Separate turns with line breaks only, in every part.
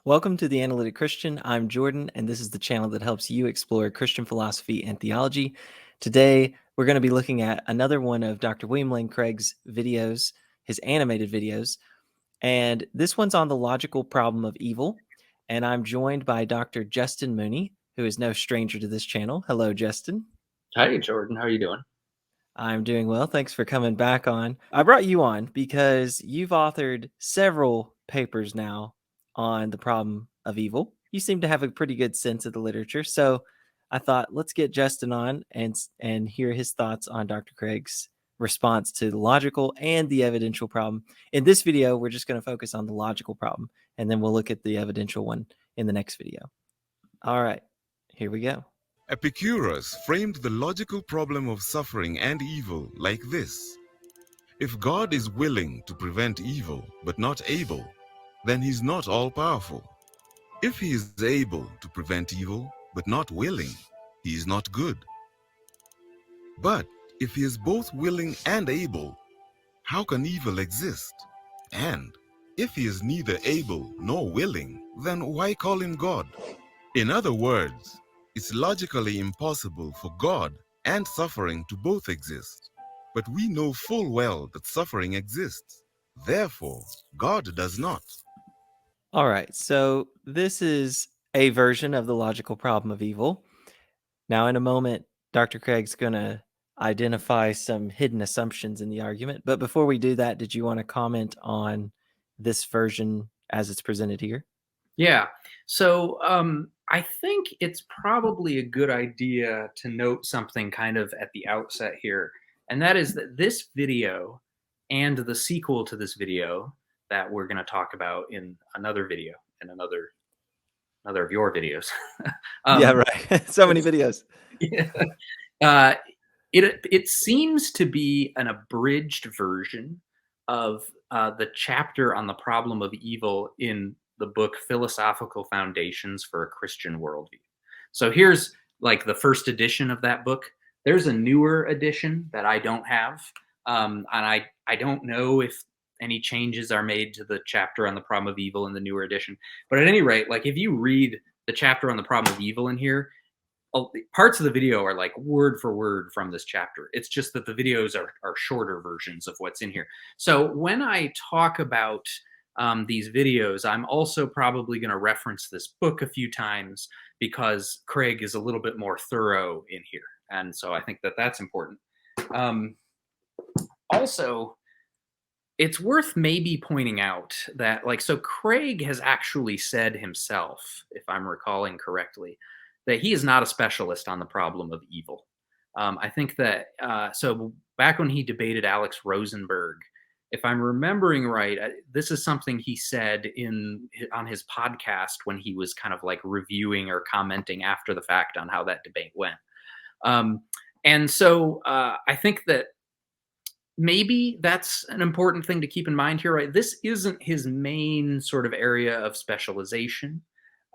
Welcome to The Analytic Christian. I'm Jordan, and this is the channel that helps you explore Christian philosophy and theology. Today, we're going to be looking at another one of Dr. William Lane Craig's videos, his animated videos, and this one's on the logical problem of evil. And I'm joined by Dr. Justin Mooney, who is no stranger to this channel. Hello, Justin.
Hi, Jordan. How are you doing?
I'm doing well. Thanks for coming back on. I brought you on because you've authored several papers now on the problem of evil. You seem to have a pretty good sense of the literature. So I thought, let's get Justin on and hear his thoughts on Dr. Craig's response to the logical and the evidential problem. In this video, we're just going to focus on the logical problem, and then we'll look at the evidential one in the next video. All right, here we go.
Epicurus framed the logical problem of suffering and evil like this. If God is willing to prevent evil but not able, then he's not all-powerful. If he is able to prevent evil but not willing, he is not good. But if he is both willing and able, how can evil exist? And if he is neither able nor willing, then why call him God? In other words, it's logically impossible for God and suffering to both exist. But we know full well that suffering exists. Therefore, God does not.
All right, so this is a version of the logical problem of evil. Now, in a moment, Dr. Craig's going to identify some hidden assumptions in the argument. But before we do that, did you want to comment on this version as it's presented here?
Yeah. So I think it's probably a good idea to note something kind of at the outset here. And that is that this video and the sequel to this video that we're going to talk about in another video, in another of your videos.
Yeah, right. So many videos.
Yeah. It seems to be an abridged version of the chapter on the problem of evil in the book Philosophical Foundations for a Christian Worldview. So here's like the first edition of that book. There's a newer edition that I don't have. And I don't know if any changes are made to the chapter on the problem of evil in the newer edition. But at any rate, like if you read the chapter on the problem of evil in here, parts of the video are like word for word from this chapter. It's just that the videos are shorter versions of what's in here. So when I talk about these videos, I'm also probably going to reference this book a few times because Craig is a little bit more thorough in here. And so I think that that's important. Also, it's worth maybe pointing out that, so Craig has actually said himself, if I'm recalling correctly, that he is not a specialist on the problem of evil. I think that, so back when he debated Alex Rosenberg, if I'm remembering right, this is something he said on his podcast when he was kind of like reviewing or commenting after the fact on how that debate went. And so I think that maybe that's an important thing to keep in mind here, right? This isn't his main sort of area of specialization.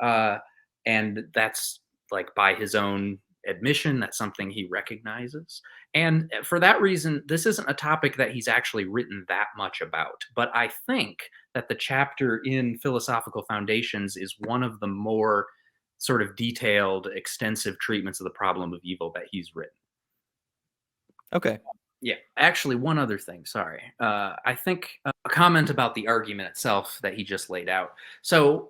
And that's like by his own admission, that's something he recognizes. And for that reason, this isn't a topic that he's actually written that much about. But I think that the chapter in Philosophical Foundations is one of the more sort of detailed, extensive treatments of the problem of evil that he's written.
Okay.
Yeah, actually, one other thing. Sorry. I think a comment about the argument itself that he just laid out. So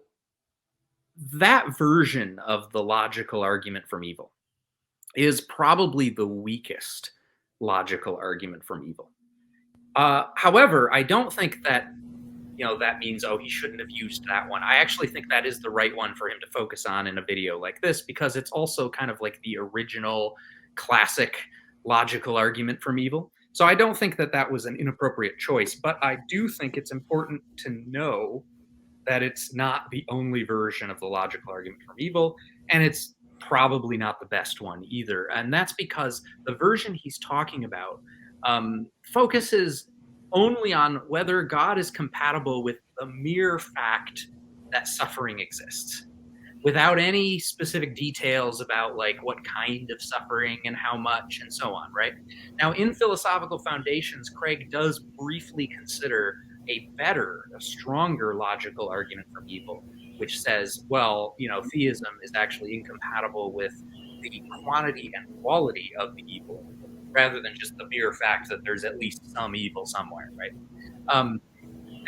that version of the logical argument from evil is probably the weakest logical argument from evil. However, I don't think that, that means, he shouldn't have used that one. I actually think that is the right one for him to focus on in a video like this, because it's also kind of like the original classic logical argument from evil. So I don't think that that was an inappropriate choice, but I do think it's important to know that it's not the only version of the logical argument from evil, and it's probably not the best one either. And that's because the version he's talking about focuses only on whether God is compatible with the mere fact that suffering exists. without any specific details about like what kind of suffering and how much and so on, right? Now, in Philosophical Foundations, Craig does briefly consider a stronger logical argument from evil, which says, well, theism is actually incompatible with the quantity and quality of the evil, rather than just the mere fact that there's at least some evil somewhere, right?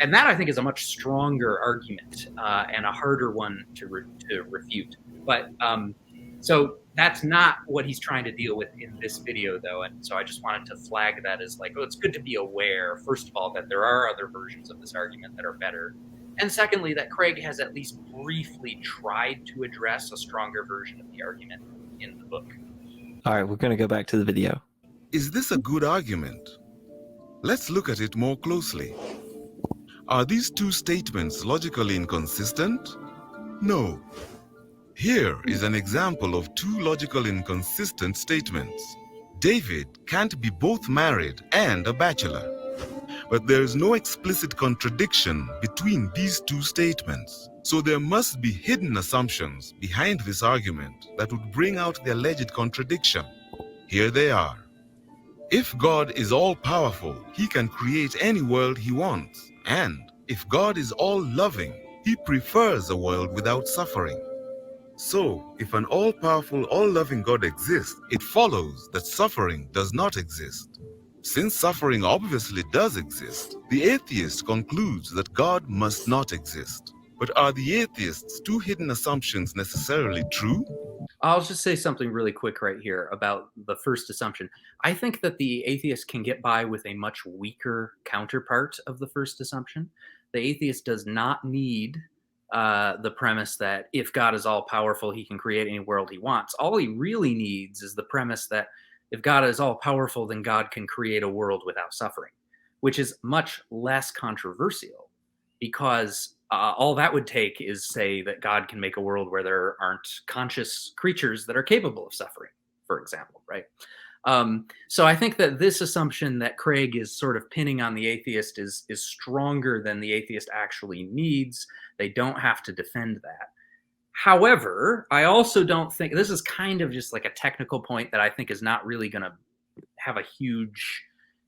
And that I think is a much stronger argument and a harder one to refute. But so that's not what he's trying to deal with in this video, though. And so I just wanted to flag that as like, oh, it's good to be aware, first of all, that there are other versions of this argument that are better. And secondly, that Craig has at least briefly tried to address a stronger version of the argument in the book.
All right, we're going to go back to the video.
Is this a good argument? Let's look at it more closely. Are these two statements logically inconsistent? No. Here is an example of two logical inconsistent statements. David can't be both married and a bachelor. But there is no explicit contradiction between these two statements. So there must be hidden assumptions behind this argument that would bring out the alleged contradiction. Here they are. If God is all-powerful, he can create any world he wants. And if God is all-loving, he prefers a world without suffering. So, if an all-powerful, all-loving God exists, it follows that suffering does not exist. Since suffering obviously does exist, the atheist concludes that God must not exist. But are the atheist's two hidden assumptions necessarily true?
I'll just say something really quick right here about the first assumption. I think that the atheist can get by with a much weaker counterpart of the first assumption. The atheist does not need the premise that if God is all powerful, he can create any world he wants. All he really needs is the premise that if God is all powerful, then God can create a world without suffering, which is much less controversial because all that would take is say that God can make a world where there aren't conscious creatures that are capable of suffering, for example, right? So I think that this assumption that Craig is sort of pinning on the atheist is stronger than the atheist actually needs. They don't have to defend that. However, I also don't think this is kind of just like a technical point that I think is not really going to have a huge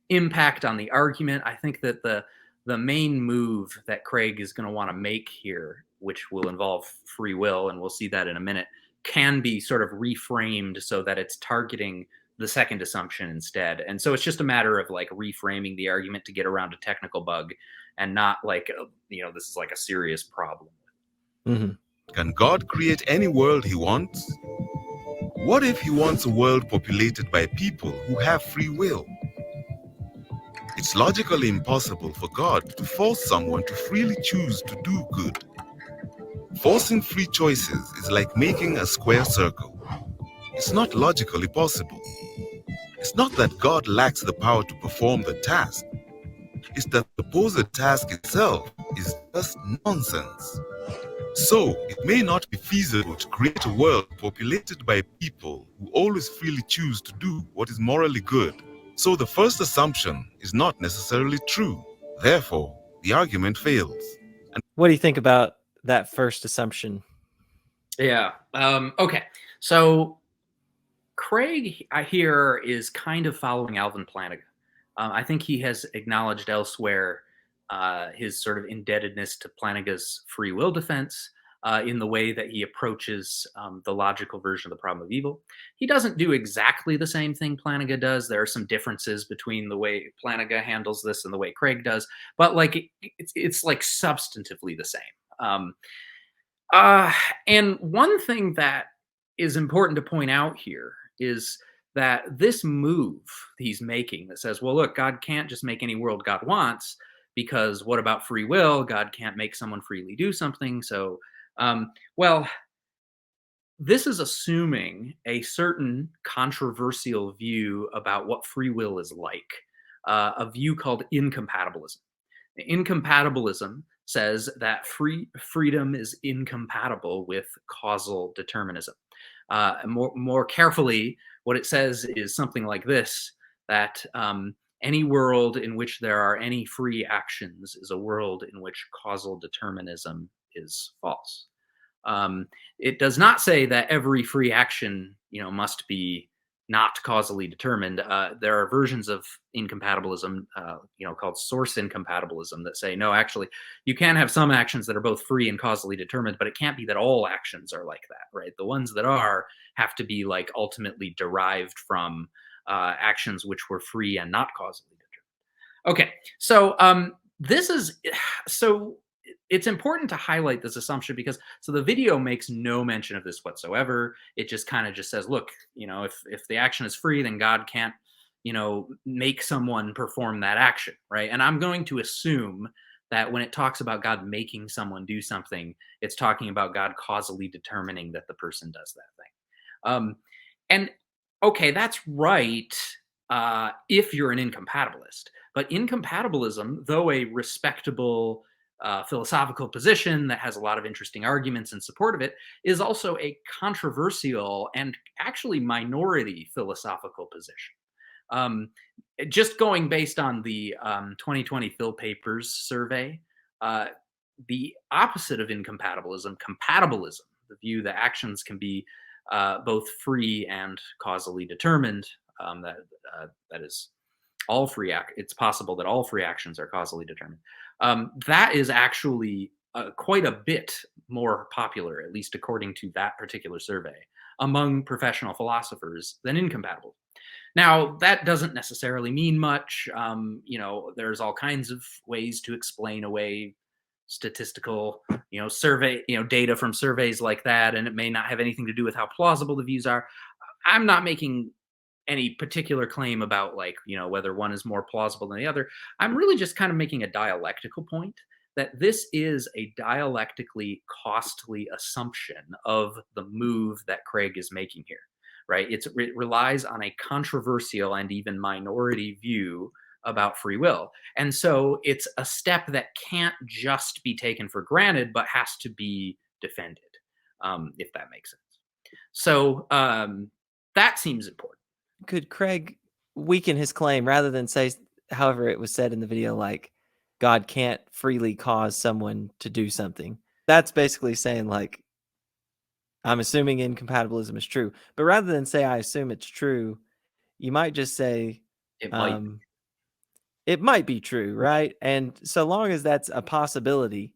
impact on the argument. I think that the main move that Craig is going to want to make here, which will involve free will, and we'll see that in a minute, can be sort of reframed so that it's targeting the second assumption instead. And so it's just a matter of like reframing the argument to get around a technical bug and not like, this is like a serious problem.
Mm-hmm.
Can God create any world he wants? What if he wants a world populated by people who have free will? It's logically impossible for God to force someone to freely choose to do good. Forcing free choices is like making a square circle. It's not logically possible. It's not that God lacks the power to perform the task. It's that the supposed task itself is just nonsense. So, it may not be feasible to create a world populated by people who always freely choose to do what is morally good. So the first assumption is not necessarily true. Therefore, the argument fails.
And what do you think about that first assumption?
Yeah. Okay. So Craig here is kind of following Alvin Plantinga. I think he has acknowledged elsewhere his sort of indebtedness to Plantinga's free will defense in the way that he approaches the logical version of the problem of evil. He doesn't do exactly the same thing Plantinga does. There are some differences between the way Plantinga handles this and the way Craig does, but like it's like substantively the same. And one thing that is important to point out here is that this move he's making that says, well, look, God can't just make any world God wants, because what about free will? God can't make someone freely do something. So, well, this is assuming a certain controversial view about what free will is like, a view called incompatibilism. Incompatibilism says that freedom is incompatible with causal determinism. More carefully, what it says is something like this, that any world in which there are any free actions is a world in which causal determinism is false. It does not say that every free action, must be not causally determined. There are versions of incompatibilism, called source incompatibilism, that say, no, actually, you can have some actions that are both free and causally determined, but it can't be that all actions are like that, right? The ones that are have to be like ultimately derived from actions which were free and not causally determined. Okay, so this is so it's important to highlight this assumption because the video makes no mention of this whatsoever. It just kind of just says, look, if the action is free, then God can't, make someone perform that action, right? And I'm going to assume that when it talks about God making someone do something, it's talking about God causally determining that the person does that thing. And okay, that's right if you're an incompatibilist. But incompatibilism, though a respectable philosophical position that has a lot of interesting arguments in support of it, is also a controversial and actually minority philosophical position. Just going based on the 2020 Phil Papers survey, the opposite of incompatibilism, compatibilism, the view that actions can be both free and causally determined, that is all it's possible that all free actions are causally determined. That is actually quite a bit more popular, at least according to that particular survey, among professional philosophers than incompatible. Now, that doesn't necessarily mean much. There's all kinds of ways to explain away statistical, survey, data from surveys like that, and it may not have anything to do with how plausible the views are. I'm not making any particular claim about whether one is more plausible than the other. I'm really just kind of making a dialectical point that this is a dialectically costly assumption of the move that Craig is making here, right? It relies on a controversial and even minority view about free will. And so it's a step that can't just be taken for granted, but has to be defended, if that makes sense. So that seems important.
Could Craig weaken his claim rather than say, however it was said in the video, like God can't freely cause someone to do something? That's basically saying, like, I'm assuming incompatibilism is true. But rather than say, I assume it's true, you might just say, it might be true, right? And so long as that's a possibility,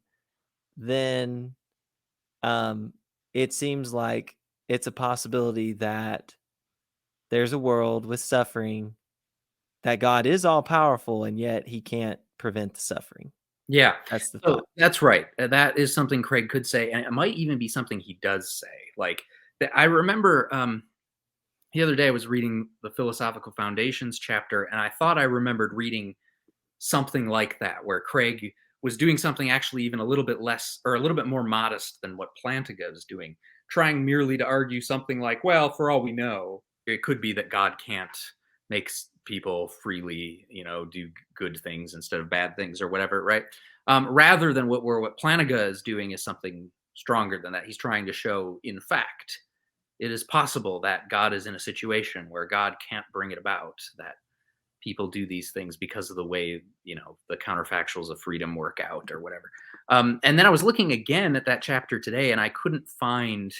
then it seems like it's a possibility that there's a world with suffering, that God is all powerful, and yet he can't prevent the suffering.
Yeah,
That's the
so
thought.
that's right. That is something Craig could say, and it might even be something he does say. Like, I remember the other day I was reading the Philosophical Foundations chapter, and I thought I remembered reading something like that, where Craig was doing something actually even a little bit less or a little bit more modest than what Plantinga is doing, trying merely to argue something like, well, for all we know, it could be that God can't make people freely, do good things instead of bad things or whatever, right? Rather than what Plantinga is doing is something stronger than that. He's trying to show, in fact, it is possible that God is in a situation where God can't bring it about, that people do these things because of the way, the counterfactuals of freedom work out or whatever. And then I was looking again at that chapter today, and I couldn't find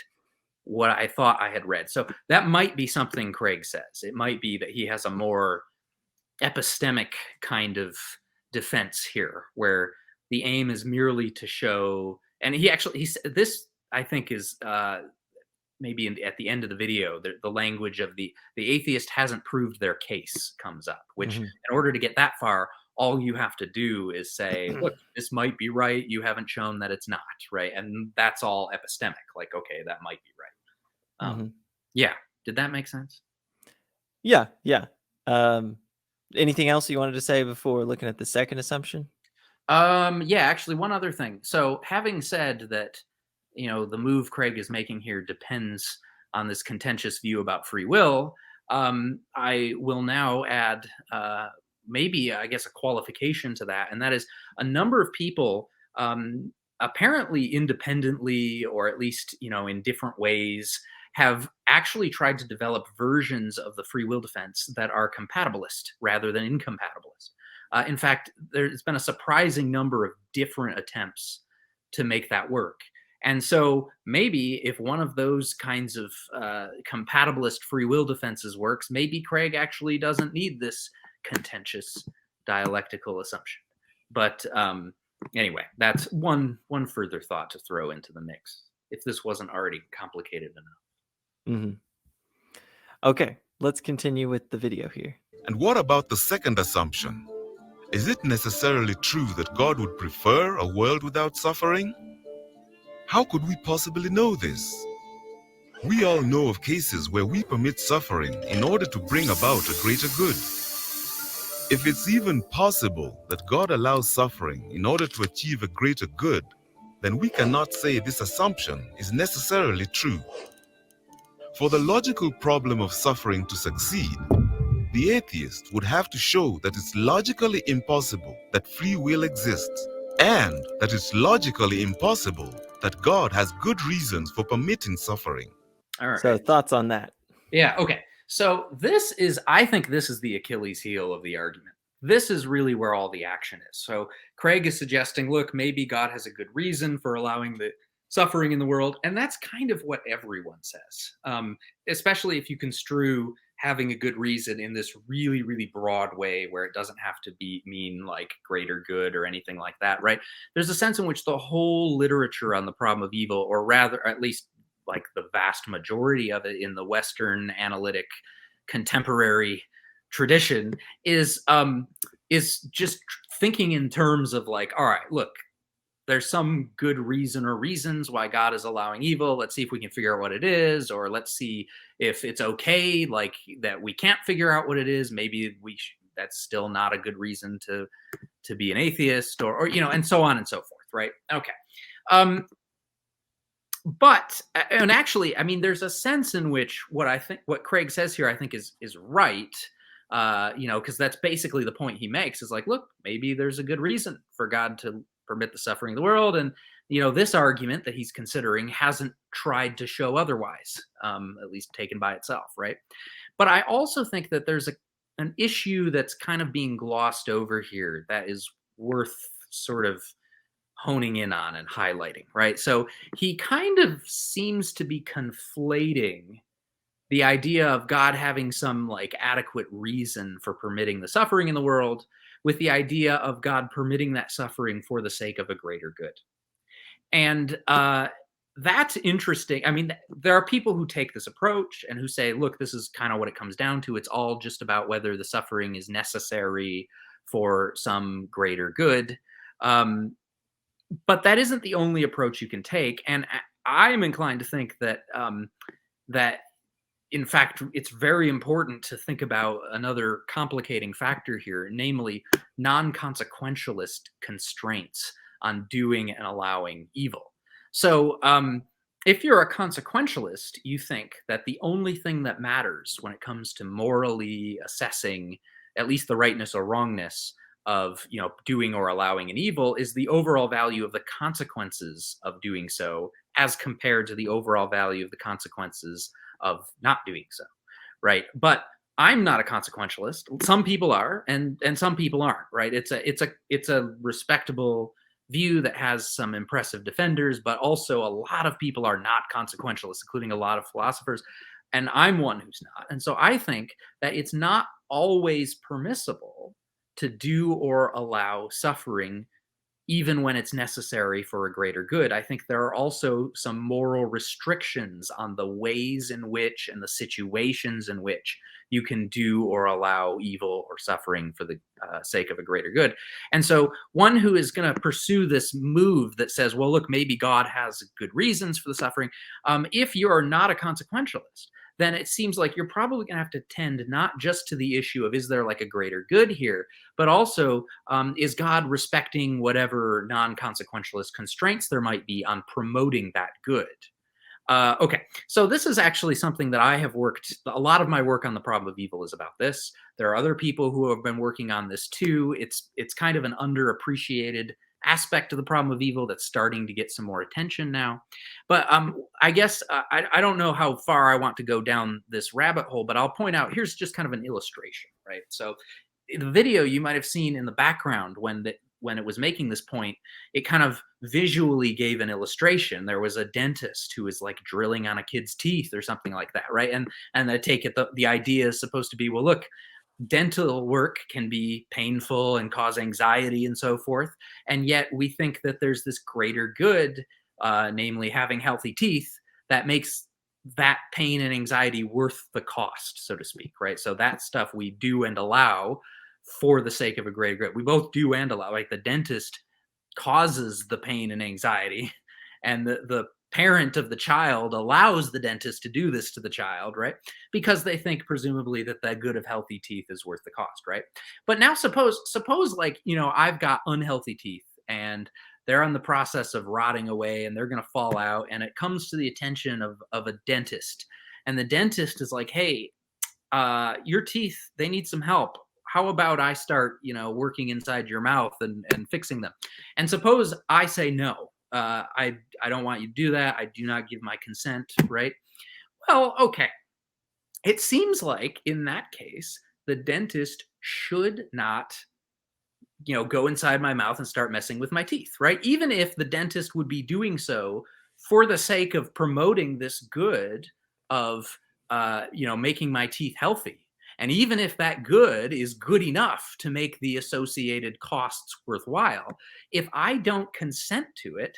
what I thought I had read. So that might be something Craig says. It might be that he has a more epistemic kind of defense here, where the aim is merely to show, and he said this, I think, is maybe at the end of the video, the language of the atheist hasn't proved their case comes up, which in order to get that far, all you have to do is say, look, this might be right. You haven't shown that it's not, right? And that's all epistemic. Like, okay, that might be right. Yeah. Did that make sense?
Yeah. Anything else you wanted to say before looking at the second assumption?
Yeah, actually, one other thing. So having said that, the move Craig is making here depends on this contentious view about free will, I will now add maybe, I guess, a qualification to that. And that is a number of people, apparently independently, or at least, in different ways, have actually tried to develop versions of the free will defense that are compatibilist rather than incompatibilist. In fact, there's been a surprising number of different attempts to make that work. And so maybe if one of those kinds of compatibilist free will defenses works, maybe Craig actually doesn't need this contentious dialectical assumption. But anyway, that's one further thought to throw into the mix, if this wasn't already complicated enough.
Mm-hmm. Okay, let's continue with the video here.
And what about the second assumption? Is it necessarily true that God would prefer a world without suffering? How could we possibly know this? We all know of cases where we permit suffering in order to bring about a greater good. If it's even possible that God allows suffering in order to achieve a greater good, then we cannot say this assumption is necessarily true. For the logical problem of suffering to succeed, the atheist would have to show that it's logically impossible that free will exists, and that it's logically impossible that God has good reasons for permitting suffering.
All right.
So thoughts on that?
Yeah, okay. So I think this is the Achilles heel of the argument. This is really where all the action is. So Craig is suggesting, look, maybe God has a good reason for allowing the suffering in the world. And that's kind of what everyone says, especially if you construe having a good reason in this really, really broad way where it doesn't have to mean like greater good or anything like that, right? There's a sense in which the whole literature on the problem of evil, or rather, at least like the vast majority of it in the Western analytic contemporary tradition, is just thinking in terms of like, all right, look, there's some good reason or reasons why God is allowing evil. Let's see if we can figure out what it is, or let's see if it's okay, like that we can't figure out what it is. Maybe that's still not a good reason to be an atheist, or and so on and so forth, right? Okay. But and actually, I mean, there's a sense in which what Craig says here, I think is right. Because that's basically the point he makes, is like, look, maybe there's a good reason for God to permit the suffering of the world. And, this argument that he's considering hasn't tried to show otherwise, at least taken by itself, right? But I also think that there's an issue that's kind of being glossed over here that is worth sort of honing in on and highlighting, right? So he kind of seems to be conflating the idea of God having some like adequate reason for permitting the suffering in the world with the idea of God permitting that suffering for the sake of a greater good. And that's interesting. I mean, there are people who take this approach and who say, look, this is kind of what it comes down to. It's all just about whether the suffering is necessary for some greater good. But that isn't the only approach you can take. And I'm inclined to think that that in fact, it's very important to think about another complicating factor here, namely non-consequentialist constraints on doing and allowing evil. So if you're a consequentialist, you think that the only thing that matters when it comes to morally assessing at least the rightness or wrongness of doing or allowing an evil is the overall value of the consequences of doing so as compared to the overall value of the consequences of not doing so, right? But I'm not a consequentialist. Some people are, and some people aren't, right? It's a respectable view that has some impressive defenders, but also a lot of people are not consequentialists, including a lot of philosophers, and I'm one who's not. And so I think that it's not always permissible to do or allow suffering even when it's necessary for a greater good. I think there are also some moral restrictions on the ways in which and the situations in which you can do or allow evil or suffering for the sake of a greater good. And so one who is going to pursue this move that says, well, look, maybe God has good reasons for the suffering, if you're not a consequentialist, then it seems like you're probably going to have to tend not just to the issue of, is there like a greater good here, but also, is God respecting whatever non-consequentialist constraints there might be on promoting that good? Okay, so this is actually something that I have a lot of my work on the problem of evil is about this. There are other people who have been working on this too. It's kind of an underappreciated aspect of the problem of evil that's starting to get some more attention now. But I guess I don't know how far I want to go down this rabbit hole, but I'll point out, here's just kind of an illustration, right? So in the video you might have seen in the background when when it was making this point, it kind of visually gave an illustration. There was a dentist who was like drilling on a kid's teeth or something like that, right? And I take it the idea is supposed to be, well, look, dental work can be painful and cause anxiety and so forth, and yet we think that there's this greater good, namely having healthy teeth, that makes that pain and anxiety worth the cost, so to speak, right? So that stuff we do and allow for the sake of a greater good. We both do and allow. Like the dentist causes the pain and anxiety, and the parent of the child allows the dentist to do this to the child, right? Because they think presumably that the good of healthy teeth is worth the cost, right? But now suppose like, I've got unhealthy teeth and they're in the process of rotting away and they're going to fall out, and it comes to the attention of a dentist, and the dentist is like, hey, your teeth, they need some help. How about I start, working inside your mouth and fixing them? And suppose I say no, I don't want you to do that. I do not give my consent, right? Well, okay. It seems like in that case, the dentist should not, go inside my mouth and start messing with my teeth, right? Even if the dentist would be doing so for the sake of promoting this good of, making my teeth healthy. And even if that good is good enough to make the associated costs worthwhile, if I don't consent to it,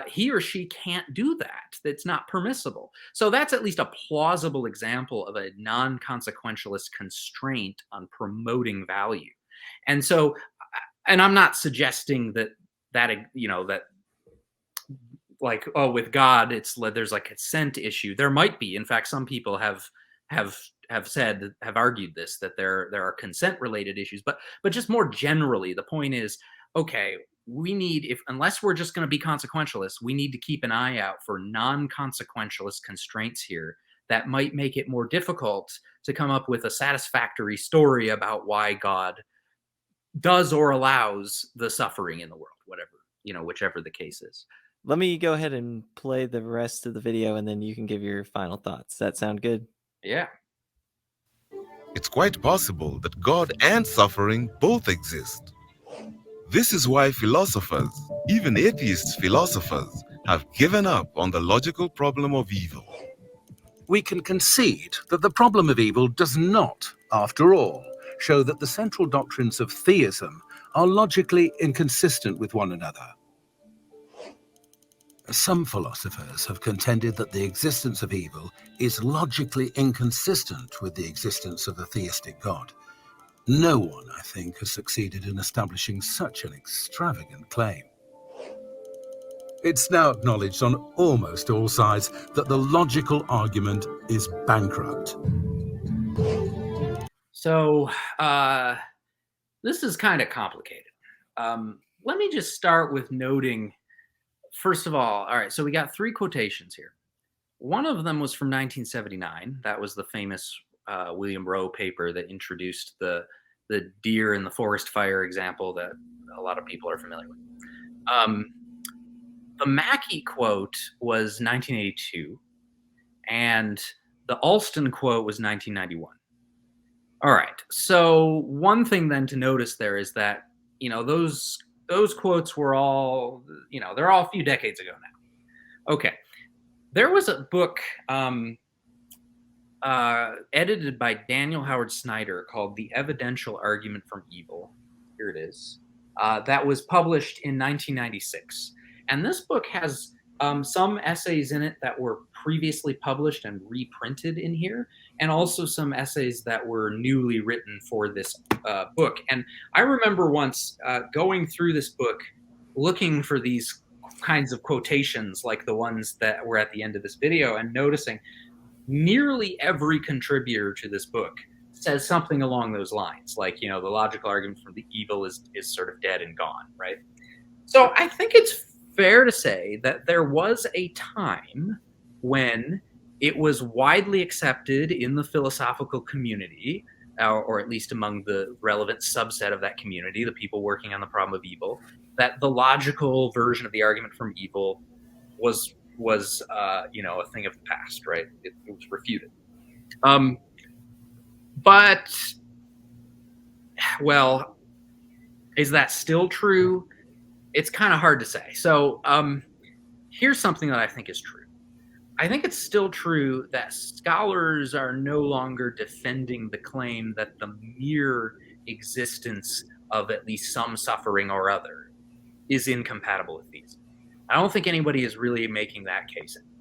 he or she can't do that. That's not permissible. So that's at least a plausible example of a non-consequentialist constraint on promoting value. And so, and I'm not suggesting that like, oh, with God, there's like a consent issue. There might be. In fact, some people have argued this, that there are consent related issues, but just more generally, the point is, okay, we need, unless we're just going to be consequentialists, we need to keep an eye out for non-consequentialist constraints here that might make it more difficult to come up with a satisfactory story about why God does or allows the suffering in the world, whichever the case is.
Let me go ahead and play the rest of the video, and then you can give your final thoughts. Does that sound good?
Yeah.
It's quite possible that God and suffering both exist. This is why philosophers, even atheist philosophers, have given up on the logical problem of evil.
We can concede that the problem of evil does not, after all, show that the central doctrines of theism are logically inconsistent with one another. Some philosophers have contended that the existence of evil is logically inconsistent with the existence of the theistic God. No one, I think, has succeeded in establishing such an extravagant claim. It's now acknowledged on almost all sides that the logical argument is bankrupt.
So this is kind of complicated. Let me just start with noting, first of all right, so we got three quotations here. One of them was from 1979. That was the famous William Rowe paper that introduced the deer in the forest fire example that a lot of people are familiar with. The Mackey quote was 1982, and the Alston quote was 1991. All right, so one thing then to notice there is that, those quotes were all, they're all a few decades ago now. Okay, there was a book edited by Daniel Howard Snyder called The Evidential Argument from Evil. Here it is. That was published in 1996. And this book has some essays in it that were previously published and reprinted in here, and also some essays that were newly written for this book. And I remember once going through this book, looking for these kinds of quotations like the ones that were at the end of this video, and noticing nearly every contributor to this book says something along those lines, like, the logical argument from the evil is sort of dead and gone, right? So I think it's fair to say that there was a time when it was widely accepted in the philosophical community, or at least among the relevant subset of that community, the people working on the problem of evil, that the logical version of the argument from evil was a thing of the past, right? It was refuted. But, well, Is that still true? It's kind of hard to say. So here's something that I think is true. I think it's still true that scholars are no longer defending the claim that the mere existence of at least some suffering or other is incompatible with theism. I don't think anybody is really making that case anymore.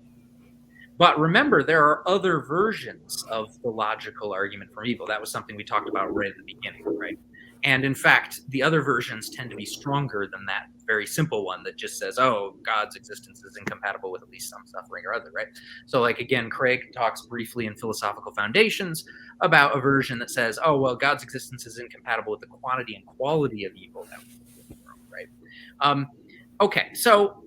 But remember, there are other versions of the logical argument from evil. That was something we talked about right at the beginning, right? And in fact, the other versions tend to be stronger than that very simple one that just says, oh, God's existence is incompatible with at least some suffering or other, right? So, like, again, Craig talks briefly in Philosophical Foundations about a version that says, oh, well, God's existence is incompatible with the quantity and quality of evil that we see in the world, right? Okay, so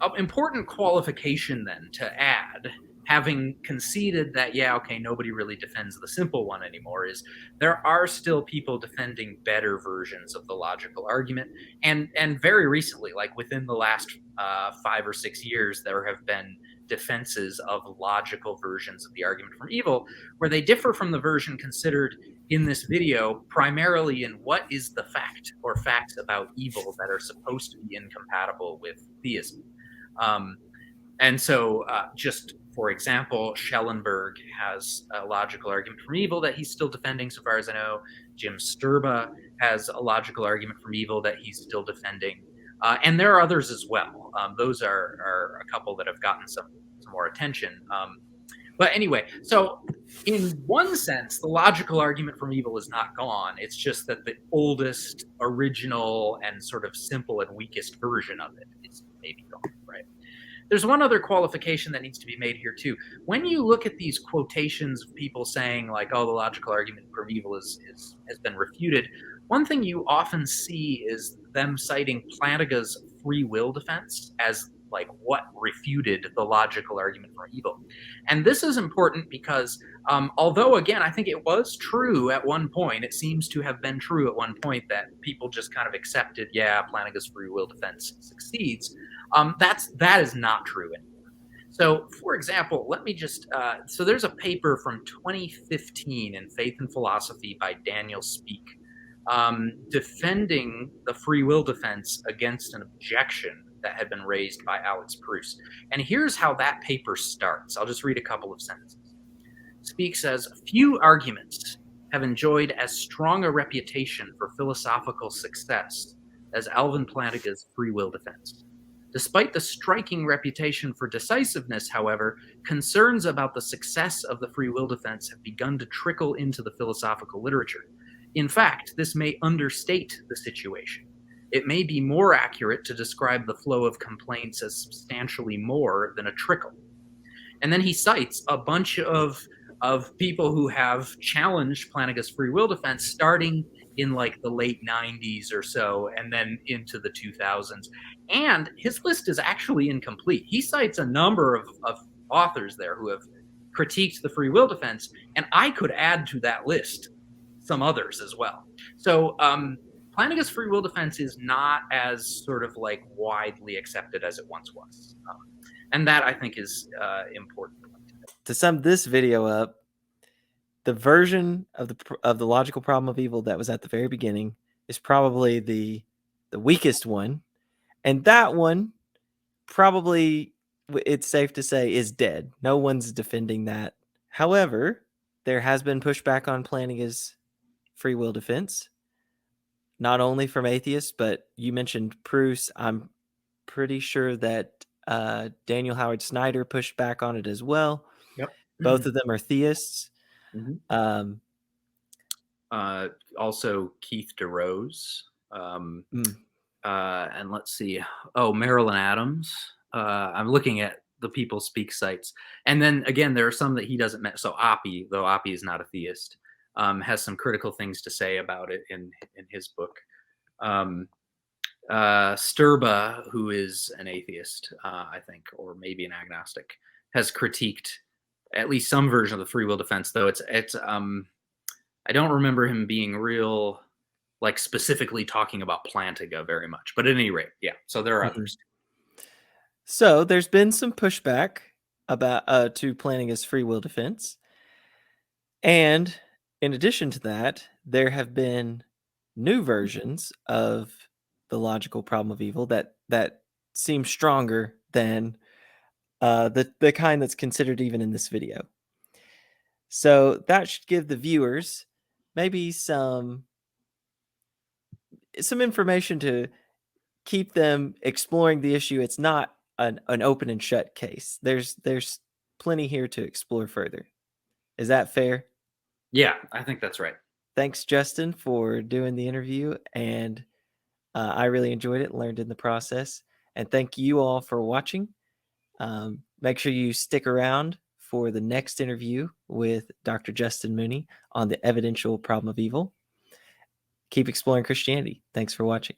an important qualification then to add, having conceded that, yeah, okay, nobody really defends the simple one anymore, is there are still people defending better versions of the logical argument. And very recently, like within the last 5 or 6 years, there have been defenses of logical versions of the argument from evil, where they differ from the version considered in this video, primarily in what is the fact or facts about evil that are supposed to be incompatible with theism. And so just for example, Schellenberg has a logical argument from evil that he's still defending, so far as I know. Jim Sturba has a logical argument from evil that he's still defending. And there are others as well. Those are a couple that have gotten some more attention. But anyway, so in one sense, the logical argument from evil is not gone. It's just that the oldest, original, and sort of simple and weakest version of it is maybe gone, right? There's one other qualification that needs to be made here too. When you look at these quotations of people saying like, oh, the logical argument from evil has been refuted, one thing you often see is them citing Plantinga's free will defense as like what refuted the logical argument from evil. And this is important because although, again, I think it was true at one point, it seems to have been true at one point that people just kind of accepted, yeah, Plantinga's free will defense succeeds. That is not true anymore. So, for example, let me just, so there's a paper from 2015 in Faith and Philosophy by Daniel Speake, defending the free will defense against an objection that had been raised by Alex Proust. And here's how that paper starts. I'll just read a couple of sentences. Speake says, few arguments have enjoyed as strong a reputation for philosophical success as Alvin Plantinga's free will defense. Despite the striking reputation for decisiveness, however, concerns about the success of the free will defense have begun to trickle into the philosophical literature. In fact, this may understate the situation. It may be more accurate to describe the flow of complaints as substantially more than a trickle. And then he cites a bunch of people who have challenged Plantinga's free will defense starting in like the late 90s or so, and then into the 2000s. And his list is actually incomplete. He cites a number of authors there who have critiqued the free will defense, and I could add to that list some others as well. So Plantinga's free will defense is not as sort of like widely accepted as it once was. And that, I think, is important.
To sum this video up, the version of the logical problem of evil that was at the very beginning is probably the weakest one, and that one probably, it's safe to say, is dead. No one's defending that. However, there has been pushback on Plantinga's free will defense, not only from atheists, but you mentioned Proust. I'm pretty sure that Daniel Howard Snyder pushed back on it as well.
Yep.
Both of them are theists.
Mm-hmm. Also Keith DeRose. And let's see. Oh, Marilyn Adams. I'm looking at the People Speak sites. And then again, there are some that he doesn't mention. So Oppie, though Oppie is not a theist, has some critical things to say about it in his book. Sturba, who is an atheist, I think, or maybe an agnostic, has critiqued at least some version of the free will defense, though it's I don't remember him being real, like specifically talking about Plantinga very much. But at any rate, yeah. So there are others.
So there's been some pushback about to Plantinga's free will defense, and in addition to that, there have been new versions of the logical problem of evil that seem stronger than the kind that's considered even in this video. So that should give the viewers maybe some information to keep them exploring the issue. It's not an open and shut case. There's plenty here to explore further. Is that fair?
Yeah, I think that's right.
Thanks, Justin, for doing the interview, and I really enjoyed it, learned in the process. And thank you all for watching. Make sure you stick around for the next interview with Dr. Justin Mooney on the evidential problem of evil. Keep exploring Christianity. Thanks for watching.